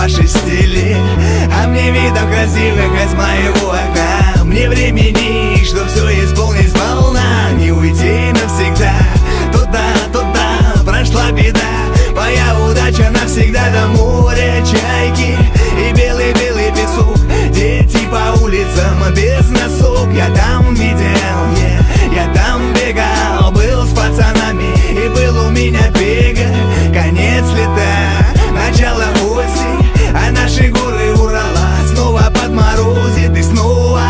ваши стили, а мне видом красивых из моего окна. Мне времени, что все исполнить сполна, не уйти навсегда. Туда, прошла беда, моя удача навсегда до моря чайки и белый-белый песок. Дети по улицам без носок, я там видел, я там бегал, был с пацанами, и был у меня бега. Конец лета, начало осень, а наши горы Урала снова подморозит, и снова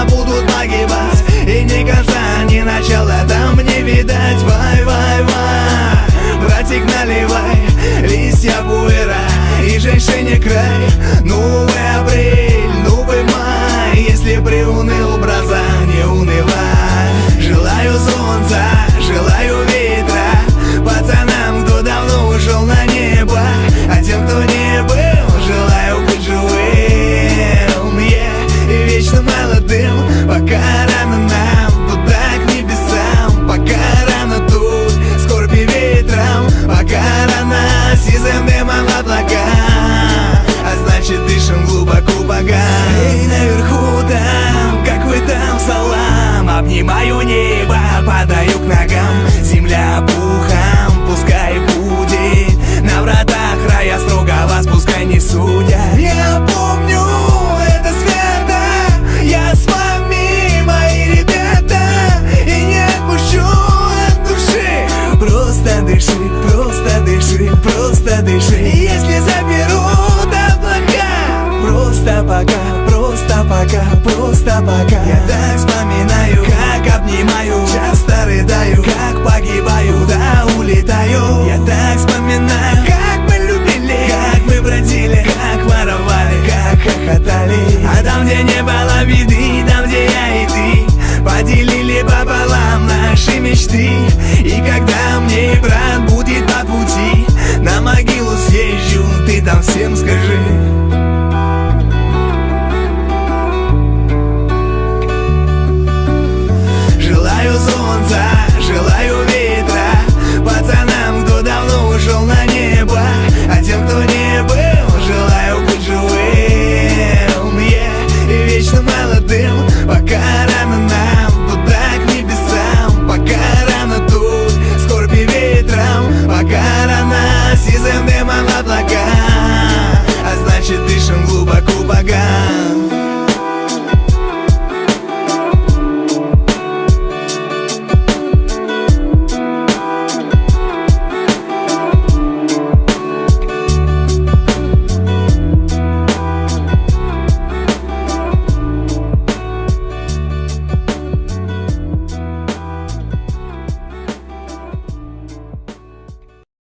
будут погибать, и ни конца, ни начала там не видать. Вай, братик, наливай, листья буэра и женщине край. Новый апрель, новый май, если приуныл, браза, не унывай. Желаю солнца, желаю ветра пацанам, кто давно ушел на небо, а тем, кто не был, желаю быть живым, и вечно молодым. Пока рано нам туда к небесам, пока рано тут скорби ветром, пока рано сизым дымом облака, а значит дышим глубоко бога. Эй, наверху там, как вы там, салам, обнимаю небо, падаю к ногам. Земля пухом, пускай будет, на вратах рая строго вас пускай не судят. Я помню, это свято, я с вами, мои ребята, и не отпущу от души. Просто дыши, просто дыши, просто дыши. Если заберут облака, просто пока, просто пока, просто пока. Я так